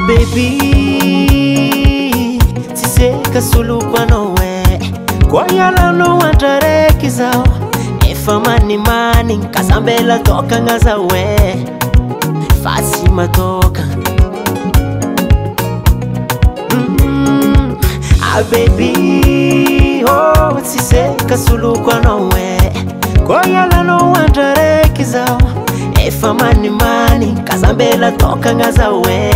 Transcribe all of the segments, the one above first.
baby tiseka sulu kwa nowe kwa yala no wantareki zao efa mani kasambela toka ngazawe fasi matoka baby oh tiseka sulu kwa nowe kwa yala no wantareki zao efa mani kasambela toka ngazawe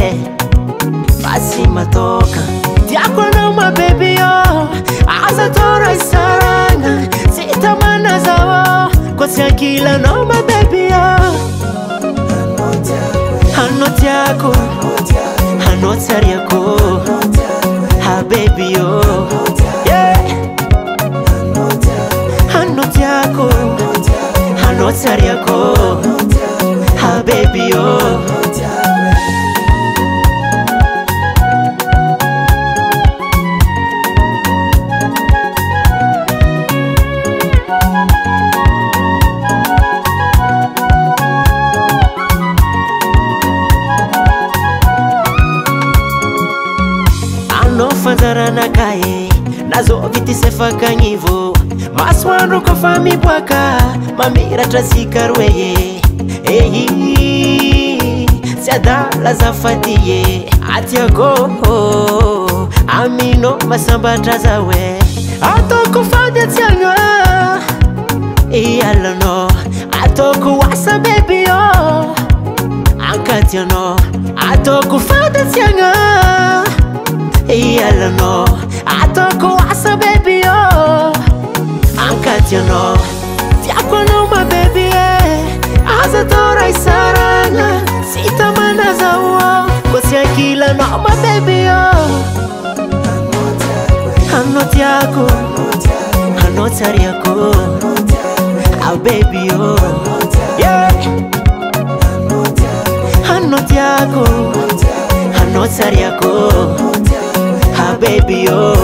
fasi matoka Tiako na my baby oh Aza tora isaranga Sita mana zawo Kwa siakila no my baby oh Hano tiako Hano tariako Ha baby oh Yeah Hano tiako Hano tariako Ha baby oh No fanzarana kae nazo viti sefaka ngivo maswano ko fami bwaka mamira trazikarweye ehi siadala zafatiye atiago amino masamba trazawe atoko fadya tianga iyalano atoko wasa baby oh ankatiano atoko fadya tianga Yalla no atoko asa baby oh ankatiano Tiako no my baby Aza tora isaranga Sita mana zawo Kosi akila no my baby oh Hano tiako Hano tariako Ah baby oh Yeah Hano tiako Hano tariako Ha baby oh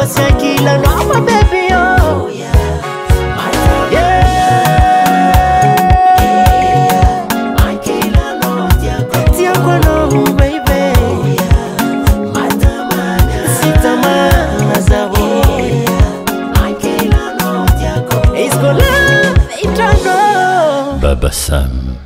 Sakila no my baby oh yeah Akila no Tiako no baby Sita mana zawo Akila no Tiako It's gonna be Baba Sam